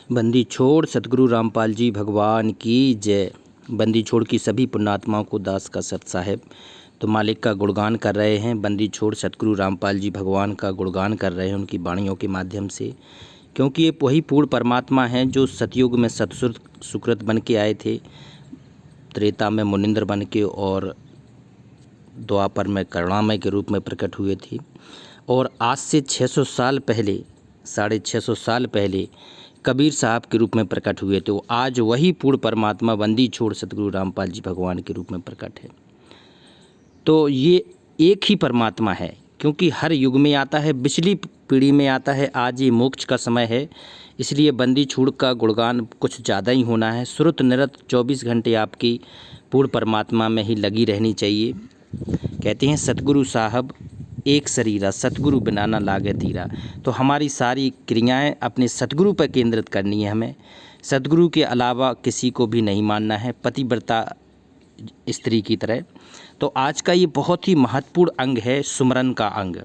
बंदी छोड़ सतगुरु रामपाल जी भगवान की जय। बंदी छोड़ की सभी पुण्यात्माओं को दास का सत साहेब तो मालिक का गुणगान कर रहे हैं। बंदी छोड़ सतगुरु रामपाल जी भगवान का गुणगान कर रहे हैं उनकी वाणियों के माध्यम से, क्योंकि ये वही पूर्ण परमात्मा हैं जो सतयुग में सतसुर सुकृत बन के आए थे, त्रेता में मुनिंद्र बन के और द्वापर में करुणामय के रूप में प्रकट हुए थे। और आज से 600 साल पहले, 650 साल पहले कबीर साहब के रूप में प्रकट हुए थे। वो आज वही पूर्ण परमात्मा बंदी छोड़ सतगुरु रामपाल जी भगवान के रूप में प्रकट है। तो ये एक ही परमात्मा है, क्योंकि हर युग में आता है, पिछली पीढ़ी में आता है, आज ये मोक्ष का समय है। इसलिए बंदी छोड़ का गुणगान कुछ ज़्यादा ही होना है। श्रुत निरत 24 घंटे आपकी पूर्ण परमात्मा में ही लगी रहनी चाहिए। कहते हैं सतगुरु साहब एक शरीरा, सतगुरु बिना ना लागे धीरा। तो हमारी सारी क्रियाएं अपने सतगुरु पर केंद्रित करनी है। हमें सतगुरु के अलावा किसी को भी नहीं मानना है, पतिव्रता स्त्री की तरह। तो आज का ये बहुत ही महत्वपूर्ण अंग है, सुमरन का अंग,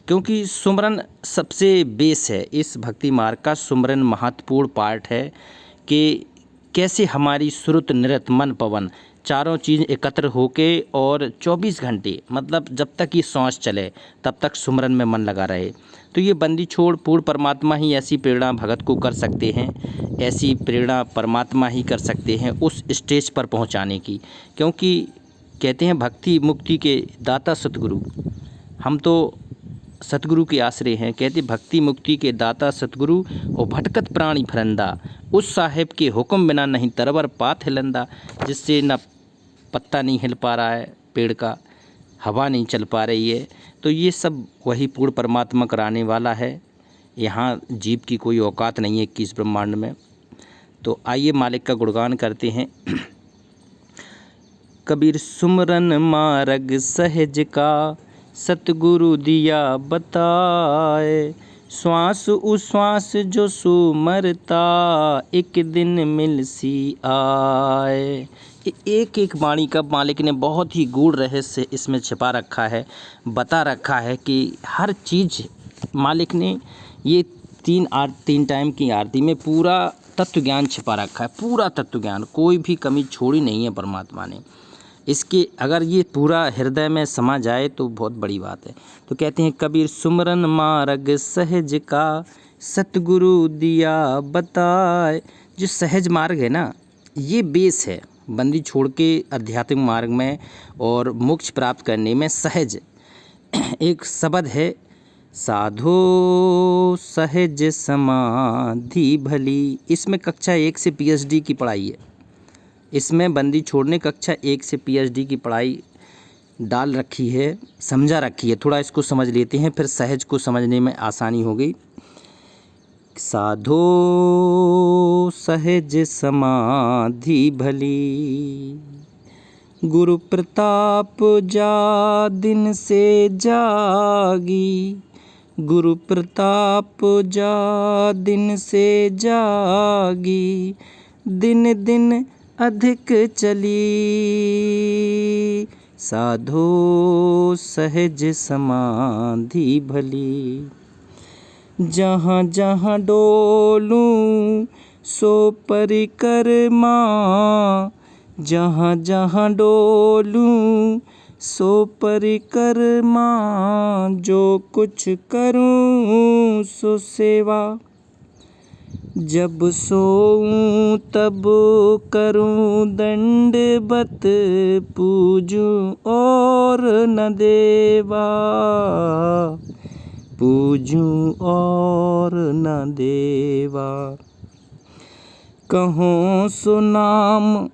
क्योंकि सुमरन सबसे बेस है। इस भक्ति मार्ग का सुमरन महत्वपूर्ण पार्ट है कि कैसे हमारी श्रुत निरत मन पवन चारों चीज़ एकत्र होके और 24 घंटे, मतलब जब तक ये सांस चले तब तक सुमरन में मन लगा रहे। तो ये बंदी छोड़ पूर्ण परमात्मा ही ऐसी प्रेरणा भगत को कर सकते हैं, ऐसी प्रेरणा परमात्मा ही कर सकते हैं उस स्टेज पर पहुंचाने की। क्योंकि कहते हैं भक्ति मुक्ति के दाता सतगुरु, हम तो सतगुरु के आश्रय हैं। कहते भक्ति मुक्ति के दाता सतगुरु और भटकत प्राणी फरंदा, उस साहेब के हुक्म बिना नहीं तरवर पात हिलंदा। जिससे न पत्ता नहीं हिल पा रहा है पेड़ का, हवा नहीं चल पा रही है। तो ये सब वही पूर्ण परमात्मा कराने वाला है। यहाँ जीव की कोई औकात नहीं है 21 ब्रह्मांड में। तो आइए मालिक का गुणगान करते हैं। कबीर सुमरन मार्ग सहज का, सतगुरु दिया बताए। श्वास उश्वास जो सुमरता, एक दिन मिल सी आए। एक एक वाणी का मालिक ने बहुत ही गूढ़ रहस्य इसमें छिपा रखा है, बता रखा है कि हर चीज़ मालिक ने ये तीन टाइम की आरती में पूरा तत्व ज्ञान छिपा रखा है। पूरा तत्व ज्ञान, कोई भी कमी छोड़ी नहीं है परमात्मा ने। इसके अगर ये पूरा हृदय में समा जाए तो बहुत बड़ी बात है। तो कहते हैं कबीर सुमरन मार्ग सहज का, सतगुरु दिया बताए। जो सहज मार्ग है ना, ये बेस है बंदी छोड़ के आध्यात्मिक मार्ग में और मोक्ष प्राप्त करने में। सहज एक शब्द है, साधो सहज समाधि भली। इसमें कक्षा 1 से PhD की पढ़ाई है। इसमें बंदी छोड़ने कक्षा 1 से PhD की पढ़ाई डाल रखी है, समझा रखी है। थोड़ा इसको समझ लेते हैं, फिर सहज को समझने में आसानी हो गई। साधो सहज समाधि भली, गुरु प्रताप जा दिन से जागी। गुरु प्रताप जा दिन से जागी, दिन दिन अधिक चली। साधो सहज समाधि भली, जहाँ जहाँ डोलूं सो परिक्रमा। जहाँ जहाँ डोलूं सो परिक्रमा, जो कुछ करूं सो सेवा। जब सोऊं तब करूं दंडवत, पूजूं और न देवा। पूजूं और न देवा। कहो सो नाम,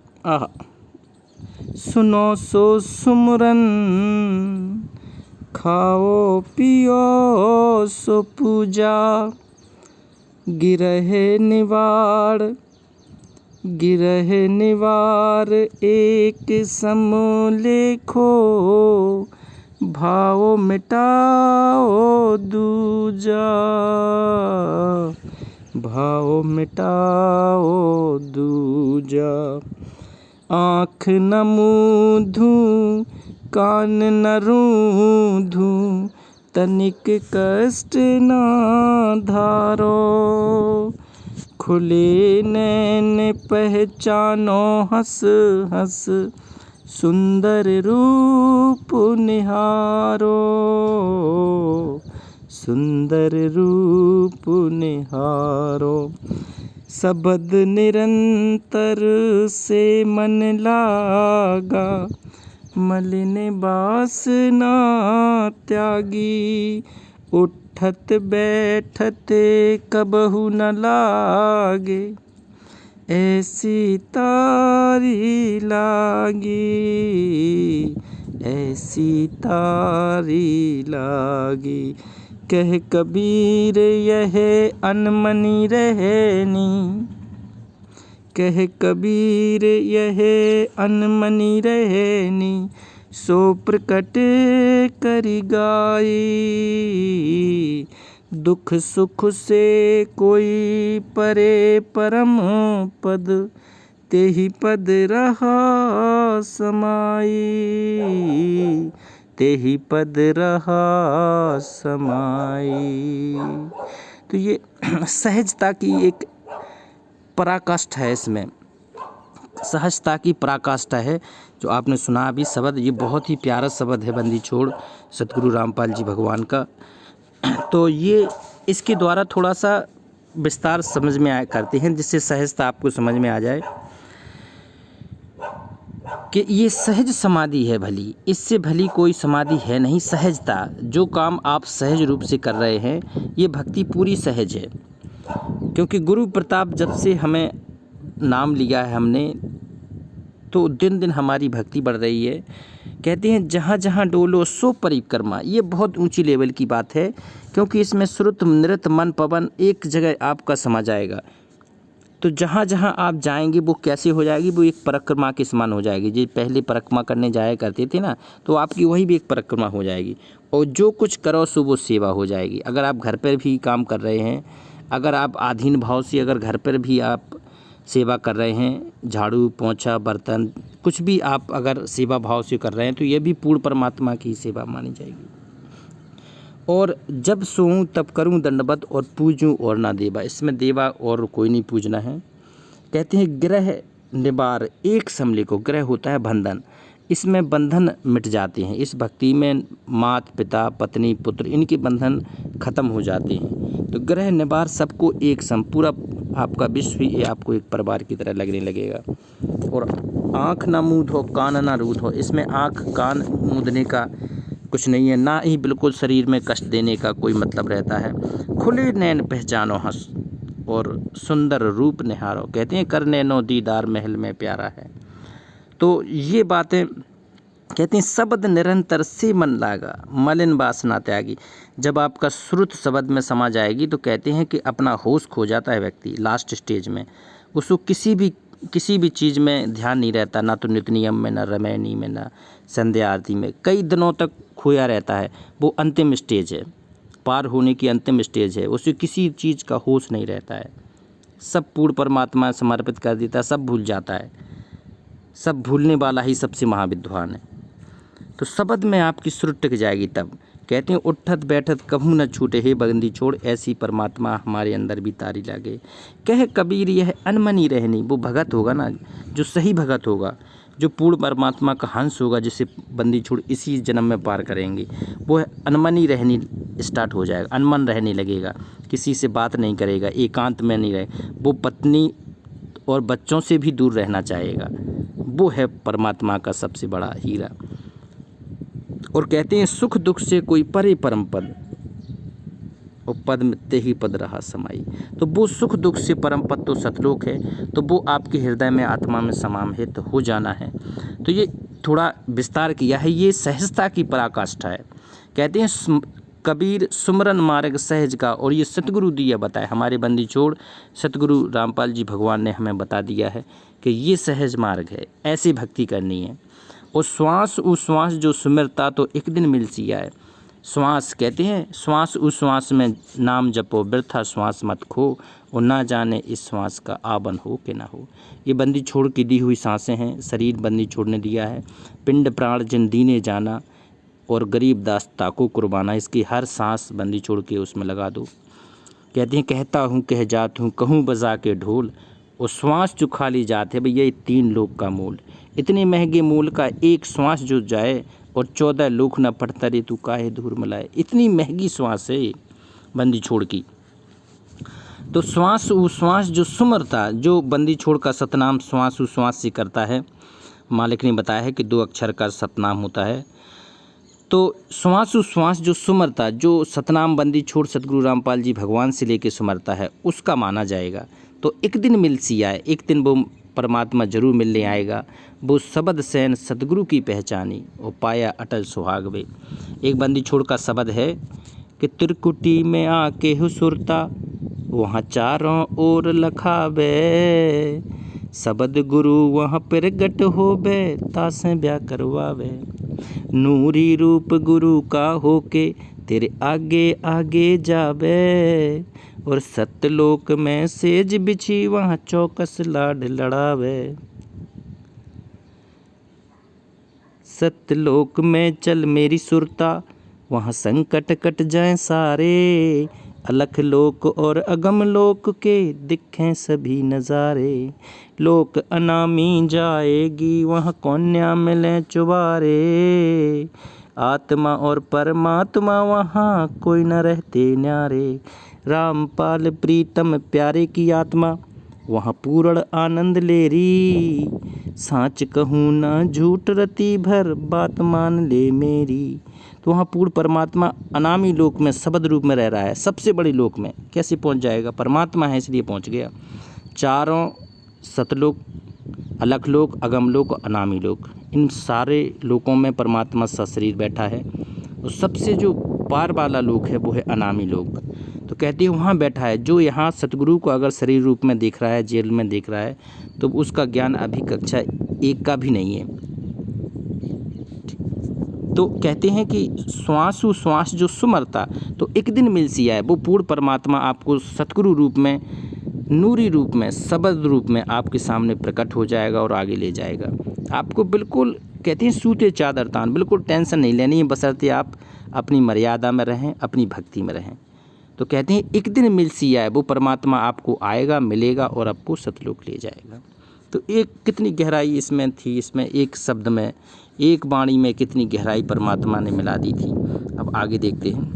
सुनो सो सुमरन। खाओ पियो सो पूजा। गिरह निवार, गिरह निवार एक सम लेखो। भाव मिटाओ दूजा। भाव मिटाओ दूजा। आँख न मूंधूं, कान न रूंधूं, तनिक कष्ट न धारो। खुले नैन पहचानो हंस हंस सुंदर रूप निहारो, सुंदर रूप निहारो। सबद निरंतर से मन लागा, मलिन वासना त्यागी। उठत बैठत कबहु न लागे, ऐसी तारी लागी, ऐसी तारी लागी। कह कबीर यह अनमनी रहनी, कह कबीर यह अनमनी रहनी। सो प्रकट करी गाई, दुख सुख से कोई परे परम पद। तेहि पद रहा समाई, तेहि पद रहा समाई। तो ये सहजता की एक पराकाष्ठा है, इसमें सहजता की पराकाष्ठा है जो आपने सुना अभी शब्द। ये बहुत ही प्यारा शब्द है बंदी छोड़ सतगुरु रामपाल जी भगवान का। तो ये इसके द्वारा थोड़ा सा विस्तार समझ में आया करते हैं, जिससे सहजता आपको समझ में आ जाए कि ये सहज समाधि है भली, इससे भली कोई समाधि है नहीं। सहजता, जो काम आप सहज रूप से कर रहे हैं, ये भक्ति पूरी सहज है। क्योंकि गुरु प्रताप जब से हमें नाम लिया है हमने, तो दिन दिन हमारी भक्ति बढ़ रही है। कहते हैं जहाँ जहाँ डोलो सो परिक्रमा, ये बहुत ऊंची लेवल की बात है, क्योंकि इसमें श्रुत नृत मन पवन एक जगह आपका समा जाएगा। तो जहाँ जहाँ आप जाएंगे वो कैसे हो जाएगी, वो एक परिक्रमा के समान हो जाएगी। जो पहले परिक्रमा करने जाया करते थे ना, तो आपकी वही भी एक परिक्रमा हो जाएगी। और जो कुछ करो सो वो सेवा हो जाएगी। अगर आप घर पर भी काम कर रहे हैं, अगर आप आधीन भाव से अगर घर पर भी आप सेवा कर रहे हैं, झाड़ू पोंछा बर्तन कुछ भी आप अगर सेवा भाव से कर रहे हैं, तो ये भी पूर्ण परमात्मा की सेवा मानी जाएगी। और जब सोऊं तब करूं दंडवत और पूजूं और ना देवा, इसमें देवा और कोई नहीं पूजना है। कहते हैं ग्रह निबार एक समले को, ग्रह होता है बंधन, इसमें बंधन मिट जाते हैं। इस भक्ति में माता पिता पत्नी पुत्र इनके बंधन खत्म हो जाते हैं। तो ग्रह निबार सबको एक सम, पूरा आपका विश्व ही आपको एक परिवार की तरह लगने लगेगा। और आँख ना मूंद हो कान ना रूध हो, इसमें आँख कान मूंदने का कुछ नहीं है, ना ही बिल्कुल शरीर में कष्ट देने का कोई मतलब रहता है। खुले नैन पहचानो हंस और सुंदर रूप निहारो, कहते हैं कर नैनो दीदार महल में प्यारा है। तो ये बातें कहते हैं शब्द निरंतर से मन लागा, मलिन वासना त्यागी। जब आपका श्रुत शब्द में समा जाएगी तो कहते हैं कि अपना होश खो जाता है व्यक्ति लास्ट स्टेज में। उसको किसी भी चीज़ में ध्यान नहीं रहता, ना तो नित्य नियम में, ना रमैनी में, ना संध्या आरती में, कई दिनों तक खोया रहता है। वो अंतिम स्टेज है, पार होने की अंतिम स्टेज है। उसे किसी चीज़ का होश नहीं रहता है, सब पूर्ण परमात्मा समर्पित कर देता है, सब भूल जाता है। सब भूलने वाला ही सबसे महाविद्वान है। तो शब्द में आपकी श्रुत टिक जाएगी। तब कहते हैं उठत बैठत कभू न छूटे, हे बंदी छोड़ ऐसी परमात्मा हमारे अंदर भी तारी लागे। कह कबीर यह अनमनी रहनी, वो भगत होगा ना, जो सही भगत होगा, जो पूर्ण परमात्मा का हंस होगा, जिसे बंदी छोड़ इसी जन्म में पार करेंगे, वो अनमनी रहनी स्टार्ट हो जाएगा, अनमन रहने लगेगा, किसी से बात नहीं करेगा, एकांत में नहीं रहे, वो पत्नी और बच्चों से भी दूर रहना चाहेगा। वो है परमात्मा का सबसे बड़ा हीरा। और कहते हैं सुख दुख से कोई परे परम पद, और पद में ते ही पद रहा समाई। तो वो सुख दुख से परम पद तो सतलोक है, तो वो आपके हृदय में आत्मा में समाहित हो जाना है। तो ये थोड़ा विस्तार किया है, ये सहजता की पराकाष्ठा है। कहते हैं कबीर सुमरन मार्ग सहज का, और ये सतगुरु दिया बताए, हमारे बंदी छोड़ सतगुरु रामपाल जी भगवान ने हमें बता दिया है कि ये सहज मार्ग है, ऐसी भक्ति करनी है। और श्वास उश्वास जो सुमिरता तो एक दिन मिल सी आए। श्वास कहते हैं श्वास उश्वास में नाम जपो, वृथा श्वास मत खो, और ना जाने इस श्वास का आबन हो कि ना हो। ये बंदी छोड़ की दी हुई सांसें हैं, शरीर बंदी छोड़ने दिया है। पिंड प्राण जिन दीने जाना, और गरीब दास ताको कुर्बाना, इसकी हर सांस बंदी छोड़ के उसमें लगा दो। कहते हैं कहता हूँ कह जात हूँ कहूँ बजा के ढोल, और श्वास जो खाली जात है भैया, ये 3 लोक का मूल। इतने महंगे मूल का एक श्वास जो जाए, और 14 लोक न पड़ता रे तू काहे धूर मिलाए। इतनी महंगी श्वास है बंदी छोड़ की। तो श्वास उ श्वास जो सुमरता, जो बंदी छोड़ का सतनाम श्वास उ श्वास से करता है। मालिक ने बताया है कि 2 अक्षर का सतनाम होता है। तो श्वास उ श्वास जो सुमरता, जो सतनाम बंदी छोड़ सतगुरु रामपाल जी भगवान से लेके सुमरता है, उसका माना जाएगा। तो एक दिन मिल सी आए, एक दिन वो परमात्मा जरूर मिलने आएगा। वो शब्द सैन सतगुरु की पहचानी, और पाया अटल सुहाग वे। एक बंदी छोड़ का शब्द है कि त्रिकुटी में आके हुसुरता, वहाँ चारों ओर लखावे, शब्द गुरु वहाँ प्रगट होवे, तासे ब्याह करवावे। नूरी रूप गुरु का होके तेरे आगे आगे जावे, और सत्यलोक में सेज बिछी वहाँ चौकस लाड लड़ावे। सत्यलोक में चल मेरी सुरता, वहाँ संकट कट जाएं सारे, अलख लोक और अगम लोक के दिखें सभी नज़ारे। लोक अनामी जाएगी वहाँ कन्या मिले चुबारे, आत्मा और परमात्मा वहाँ कोई न रहते न्यारे। रामपाल प्रीतम प्यारे की आत्मा वहाँ पूर्ण आनंद ले री, साँच कहूँ ना झूठ रति भर बात मान ले मेरी। तो वहाँ पूर्ण परमात्मा अनामी लोक में शब्द रूप में रह रहा है, सबसे बड़े लोक में कैसे पहुँच जाएगा? परमात्मा है इसलिए पहुँच गया। चारों सतलोक, अलख लोक, अगम लोक, अनामी लोक, इन सारे लोकों में परमात्मा सशरीर बैठा है। और सबसे जो पार वाला लोक है वो है अनामी लोक। तो कहते हैं वहाँ बैठा है। जो यहाँ सतगुरु को अगर शरीर रूप में देख रहा है, जेल में देख रहा है, तो उसका ज्ञान अभी कक्षा 1 का भी नहीं है। तो कहते हैं कि श्वास उ श्वास जो सुमरता, तो एक दिन मिल सी आए, वो पूर्ण परमात्मा आपको सतगुरु रूप में, नूरी रूप में, शब्द रूप में आपके सामने प्रकट हो जाएगा और आगे ले जाएगा आपको। बिल्कुल कहते हैं सूते चादर तान, बिल्कुल टेंशन नहीं लेनी है, बशर्ते आप अपनी मर्यादा में रहें, अपनी भक्ति में रहें। तो कहते हैं एक दिन मिल सी आए, वो परमात्मा आपको आएगा, मिलेगा और आपको सतलोक ले जाएगा। तो एक कितनी गहराई इसमें थी, इसमें एक शब्द में, एक वाणी में कितनी गहराई परमात्मा ने मिला दी थी। अब आगे देखते हैं,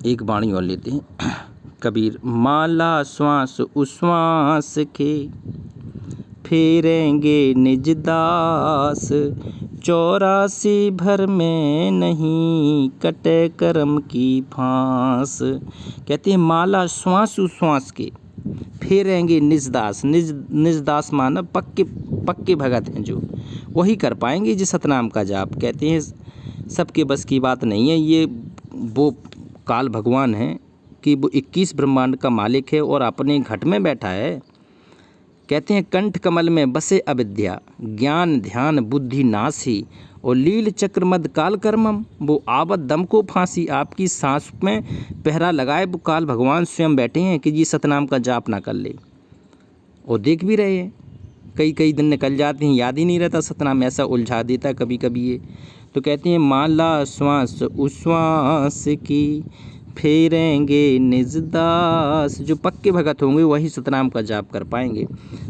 एक वाणी और लेते हैं। कबीर माला श्वास उश्वास के, फेरेंगे निज दास, 84 भर में नहीं कटे कर्म की फांस। कहते हैं माला श्वास उश्वास के, फेरेंगे निज दास। निज दास माना पक्के भगत हैं, जो वही कर पाएंगे जिस सतनाम का जाप। कहते हैं सबके बस की बात नहीं है, ये वो काल भगवान है कि वो 21 ब्रह्मांड का मालिक है और अपने घट में बैठा है। कहते हैं कंठ कमल में बसे अविद्या, ज्ञान ध्यान बुद्धि नासी, और लील चक्र मद काल कर्मम, वो आवत दम को फांसी। आपकी सांस में पहरा लगाए वो काल भगवान स्वयं बैठे हैं कि ये सतनाम का जाप ना कर ले। और देख भी रहे हैं, कई दिन निकल जाते हैं, याद ही नहीं रहता सतनाम, ऐसा उलझा देता है कभी कभी ये। तो कहते हैं माला श्वास उश्वास की, फेरेंगे निज दास। जो पक्के भगत होंगे वही सतनाम का जाप कर पाएंगे।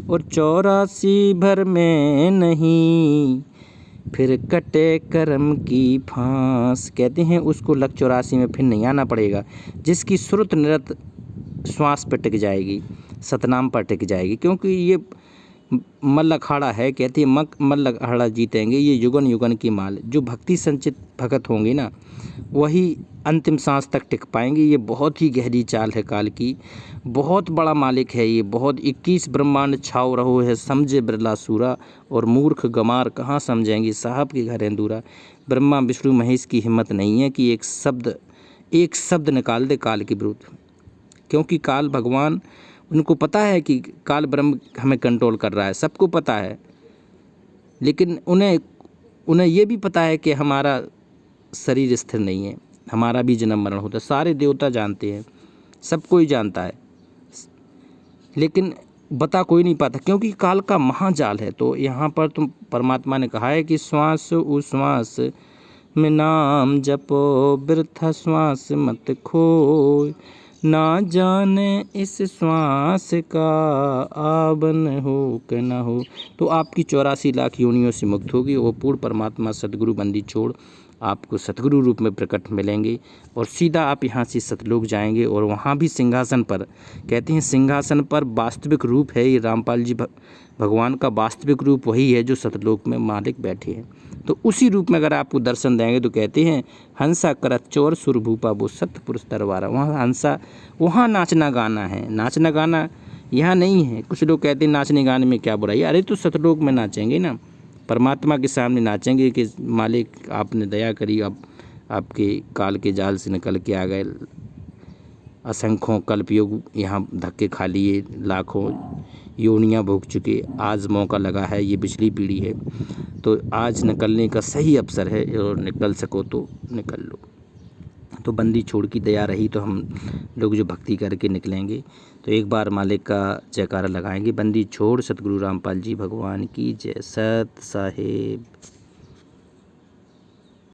और 84 भर में नहीं फिर कटे कर्म की फांस। कहते हैं उसको लग 84 में फिर नहीं आना पड़ेगा, जिसकी श्रुत निरत श्वास पर टिक जाएगी, सतनाम पर टिक जाएगी। क्योंकि ये मल्ल अखाड़ा है। कहती है मल्ल अखाड़ा जीतेंगे, ये युगन युगन की माल। जो भक्ति संचित भगत होंगे ना, वही अंतिम सांस तक टिक पाएंगे। ये बहुत ही गहरी चाल है काल की, बहुत बड़ा मालिक है ये। बहुत 21 ब्रह्मांड छाव रहो है, समझे बिरला सूरा, और मूर्ख गमार कहाँ समझेंगे, साहब के घर दूरा। ब्रह्मा विष्णु महेश की हिम्मत नहीं है कि एक शब्द निकाल दे काल के विरुद्ध। क्योंकि काल भगवान, उनको पता है कि काल ब्रह्म हमें कंट्रोल कर रहा है, सबको पता है। लेकिन उन्हें ये भी पता है कि हमारा शरीर स्थिर नहीं है, हमारा भी जन्म मरण होता है। सारे देवता जानते हैं, सब कोई जानता है, लेकिन बता कोई नहीं पाता, क्योंकि काल का महाजाल है। तो यहाँ पर तुम परमात्मा ने कहा है कि श्वास उश्वास में नाम जपो वृथा श्वास मत खोए, ना जाने इस श्वास का आवन हो कि न हो। तो आपकी 84 लाख योनियों से मुक्त होगी। वो पूर्ण परमात्मा सतगुरु बंदी छोड़ आपको सतगुरु रूप में प्रकट मिलेंगे और सीधा आप यहाँ से सतलोक जाएंगे और वहाँ भी सिंहासन पर, कहते हैं सिंहासन पर वास्तविक रूप है ये रामपाल जी भगवान का वास्तविक रूप वही है जो सतलोक में मालिक बैठे हैं। तो उसी रूप में अगर आपको दर्शन देंगे तो कहते हैं हंसा करत चोर सुरभूपा वो सत्य पुरुष दरबारा। वहाँ हंसा, वहाँ नाचना गाना है, नाचना गाना यहाँ नहीं है। कुछ लोग कहते हैं नाचने गाने में क्या बुराई, अरे तो सतलोक में नाचेंगे ना, परमात्मा के सामने नाचेंगे कि मालिक आपने दया करी, अब आपके काल के जाल से निकल के आ गए, असंख्यों कल्पयुग यहाँ धक्के खा लिए, लाखों योनियाँ भोग चुके, आज मौका लगा है, ये पिछली पीढ़ी है तो आज निकलने का सही अवसर है और निकल सको तो निकल लो। तो बंदी छोड़ की दया रही तो हम लोग जो भक्ति करके निकलेंगे। तो एक बार मालिक का जयकारा लगाएंगे। बंदी छोड़ सतगुरु रामपाल जी भगवान की जय। सत साहेब।